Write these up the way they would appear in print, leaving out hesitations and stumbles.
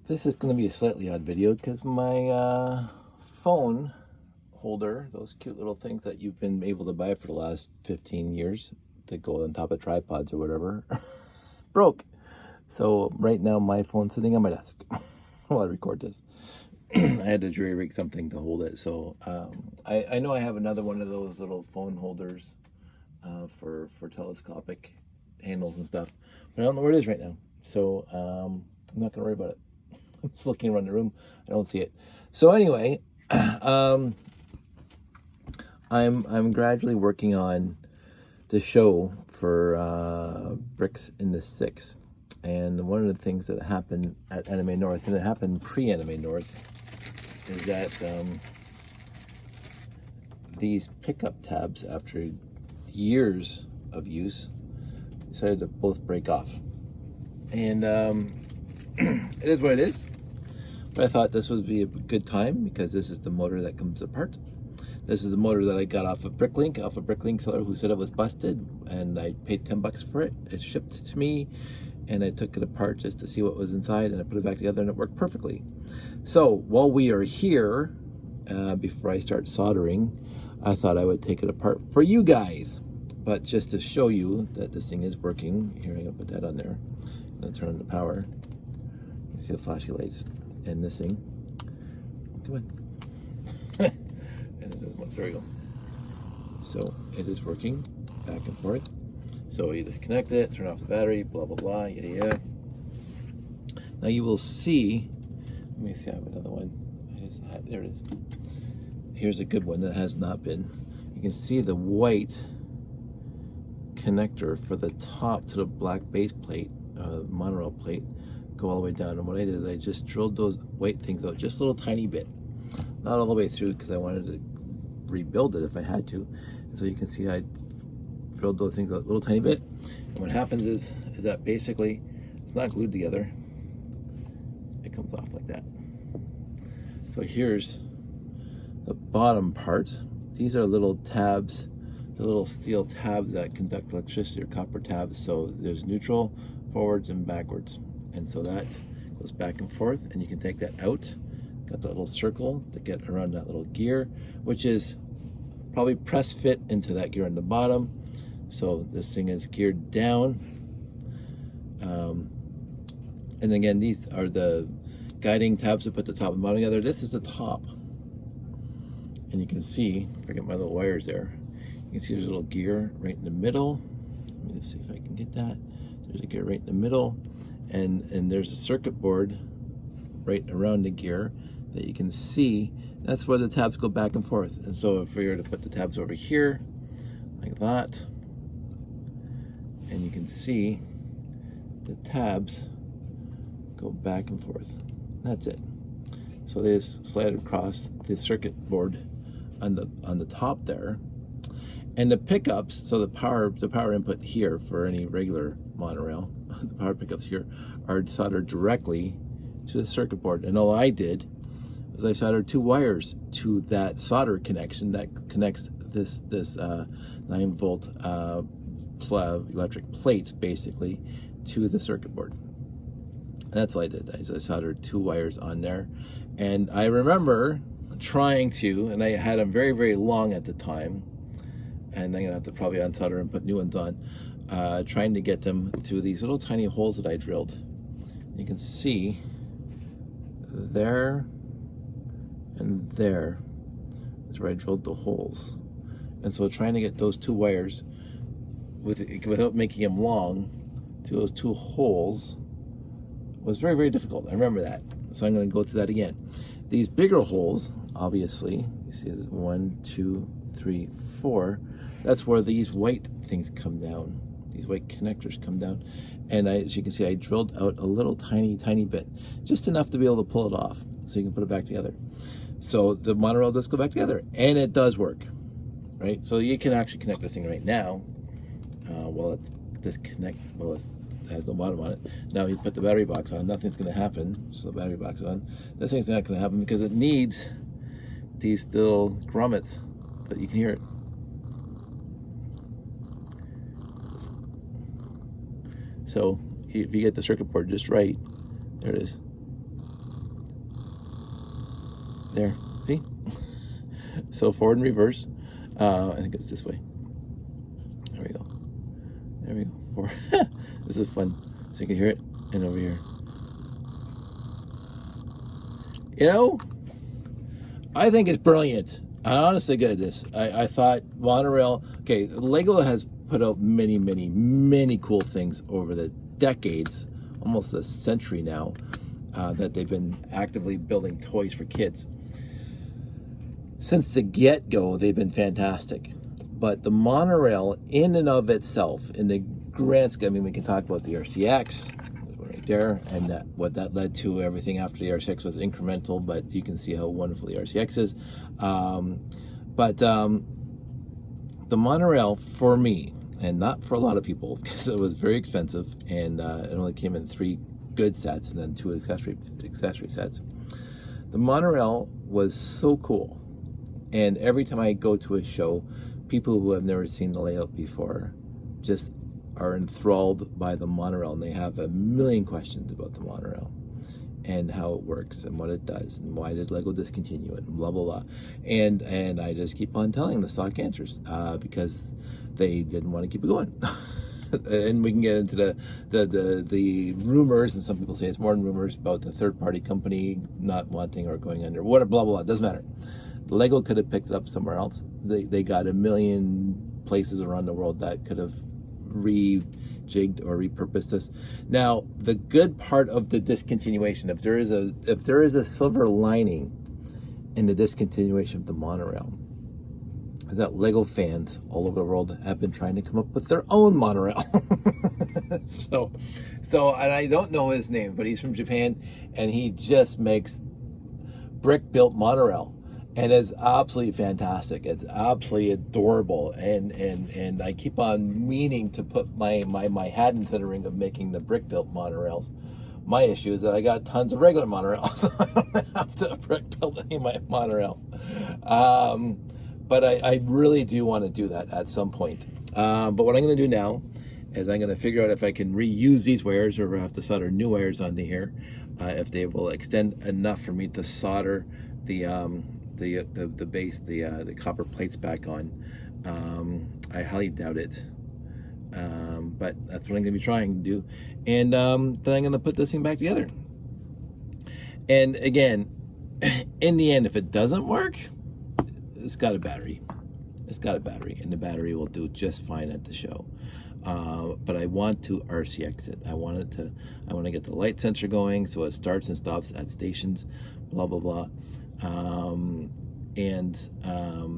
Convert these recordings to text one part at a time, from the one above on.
This is going to be a slightly odd video because my phone holder, those cute little things that you've been able to buy for the last 15 years that go on top of tripods or whatever, broke. So right now my phone's sitting on my desk while I record this. I had to jury rig something to hold it. So I know I have another one of those little phone holders for telescopic handles and stuff, but I don't know where it is right now. So I'm not going to worry about it. I'm just looking around the room. I don't see it. So anyway, I'm gradually working on the show for Bricks in the Six. And one of the things that happened at Anime North, and it happened pre-Anime North, is that these pickup tabs, after years of use, decided to both break off. And it is what it is. But I thought this would be a good time because this is the motor that comes apart. This is the motor that I got off of Bricklink seller who said it was busted, and I paid $10 for it. It shipped to me, and I took it apart just to see what was inside, and I put it back together, and it worked perfectly. So while we are here, before I start soldering, I thought I would take it apart for you guys. But just to show you that this thing is working, here I'm gonna put that on there. I'm gonna turn on the power. You can see the flashy lights and this thing. Come on. And there we go. So it is working back and forth. So you disconnect it, turn off the battery, blah blah blah, yeah. Now you will see. Let me see. I have another one. There it is. Here's a good one that has not been. You can see the white connector for the top to the black base plate, monorail plate, go all the way down. And what I did is I just drilled those white things out just a little tiny bit, not all the way through because I wanted to rebuild it if I had to. And so you can see I drilled those things out a little tiny bit. And what happens is that basically it's not glued together. It comes off like that. So here's the bottom part. These are little tabs, the little steel tabs that conduct electricity, or copper tabs. So there's neutral, forwards, and backwards. And so that goes back and forth, and you can take that out. Got that little circle to get around that little gear, which is probably press fit into that gear on the bottom. So this thing is geared down. And again, these are the guiding tabs to put the top and bottom together. This is the top. And you can see, forget my little wires there, you can see there's a little gear right in the middle. Let me just see if I can get that. There's a gear right in the middle, and there's a circuit board right around the gear that you can see. That's where the tabs go back and forth. And so if we were to put the tabs over here, like that, and you can see the tabs go back and forth. That's it. So they just slide across the circuit board on the top there, and the pickups. So the power input here for any regular monorail, the power pickups here are soldered directly to the circuit board. And all I did is I soldered two wires to that solder connection that connects this 9-volt electric plate basically to the circuit board. And that's what I did. I soldered two wires on there. And I remember trying to, and I had them very, very long at the time, and I'm gonna have to probably unsolder and put new ones on, trying to get them through these little tiny holes that I drilled. You can see there and there is where I drilled the holes. And so trying to get those two wires without making them long through those two holes was very, very difficult. I remember that. So I'm going to go through that again. These bigger holes, obviously, you see there's 1, 2, 3, 4. That's where these white things come down. These white connectors come down. And as you can see, I drilled out a little tiny bit, just enough to be able to pull it off so you can put it back together. So the monorail does go back together, and it does work, right? So you can actually connect this thing right now while it's disconnect. Well, it has no bottom on it. Now you put the battery box on, nothing's going to happen. So the battery box on. This thing's not going to happen because it needs these little grommets, but you can hear it. So if you get the circuit board just right, there it is. There, see? So forward and reverse. I think it's this way. There we go. There we go. Forward. This is fun. So you can hear it, and over here. You know, I think it's brilliant. Honestly, goodness. I thought Monorail, okay, Lego has put out many, many, many cool things over the decades, almost a century now, that they've been actively building toys for kids. Since the get-go, they've been fantastic. But the Monorail, in and of itself, in the grand scheme, I mean, we can talk about the RCX, right there, and what that led to. Everything after the RCX was incremental, but you can see how wonderful the RCX is. But the Monorail, for me, and not for a lot of people, because it was very expensive, and it only came in 3 good sets and then 2 accessory sets. The Monorail was so cool, and every time I go to a show, people who have never seen the layout before just are enthralled by the Monorail, and they have a million questions about the Monorail and how it works and what it does and why did Lego discontinue it and blah blah blah. And I just keep on telling the stock answers because they didn't want to keep it going. And we can get into the rumors, and some people say it's more than rumors, about the third-party company not wanting or going under, whatever, blah blah blah. It doesn't matter. Lego could have picked it up somewhere else. They got a million places around the world that could have rejigged or repurposed this. Now, the good part of the discontinuation, if there is a silver lining in the discontinuation of the Monorail, is that Lego fans all over the world have been trying to come up with their own Monorail. So, and I don't know his name, but he's from Japan, and he just makes brick-built Monorail. And it's absolutely fantastic. It's absolutely adorable, and I keep on meaning to put my hat into the ring of making the brick-built monorails. My issue is that I got tons of regular monorails, so I don't have to brick-build any of my monorail. But I really do want to do that at some point. But what I'm going to do now is I'm going to figure out if I can reuse these wires, or have to solder new wires onto here, if they will extend enough for me to solder the base, the copper plates back on. I highly doubt it, but that's what I'm going to be trying to do. And then I'm going to put this thing back together. And again, in the end, if it doesn't work, it's got a battery. It's got a battery, and the battery will do just fine at the show. But I want to RCX it. I want to get the light sensor going so it starts and stops at stations, blah blah blah.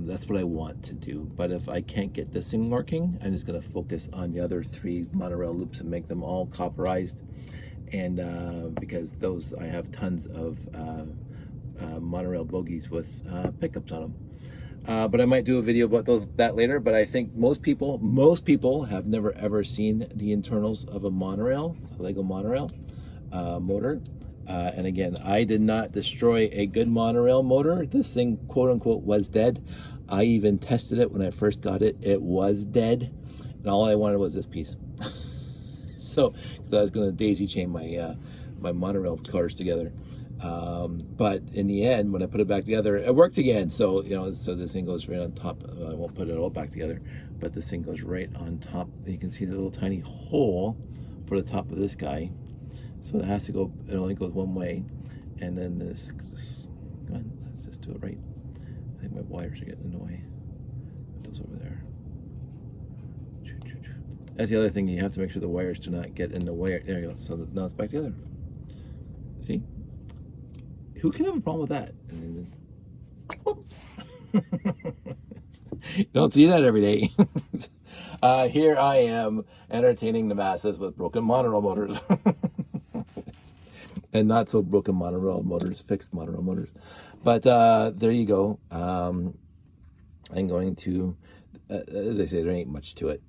That's what I want to do. But if I can't get this thing working, I'm just going to focus on the other 3 Monorail loops and make them all copperized. And because those, I have tons of Monorail bogies with pickups on them. But I might do a video about that later. But I think most people have never ever seen the internals of a Monorail, a Lego Monorail motor. And again, I did not destroy a good Monorail motor. This thing, quote unquote, was dead. I even tested it when I first got it. It was dead. And all I wanted was this piece. So, I was going to daisy chain my Monorail cars together. But in the end, when I put it back together, it worked again. So, so this thing goes right on top. I won't put it all back together, but this thing goes right on top. You can see the little tiny hole for the top of this guy. So it has to go, it only goes one way. And then this go on, let's just do it right. I think my wires are getting in the way. Put those over there. That's the other thing, you have to make sure the wires do not get in the way. There you go. So now it's back together. See? Who can have a problem with that? And then, don't see that every day. Here I am entertaining the masses with broken Monorail motors. And not so broken Monorail motors, fixed Monorail motors. But there you go. I'm going to, as I say, there ain't much to it.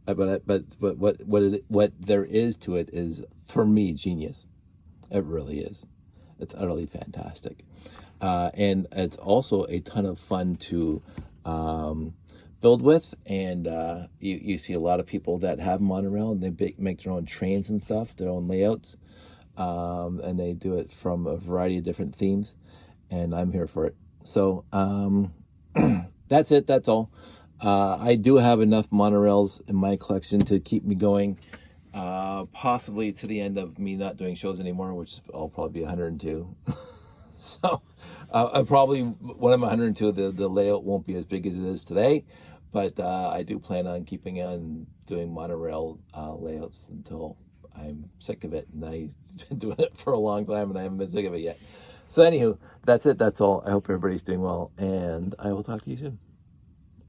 But what there is to it is, for me, genius. It really is. It's utterly fantastic. And it's also a ton of fun to build with. And you see a lot of people that have Monorail, and they make their own trains and stuff, their own layouts. And they do it from a variety of different themes. and I'm here for it. So that's it. That's all. I do have enough monorails in my collection to keep me going, possibly to the end of me not doing shows anymore, which I'll probably be 102. So I probably, when I'm 102, the layout won't be as big as it is today, but I do plan on keeping on doing monorail layouts until I'm sick of it, and I've been doing it for a long time and I haven't been sick of it yet. So anywho, that's it. That's all. I hope everybody's doing well, and I will talk to you soon.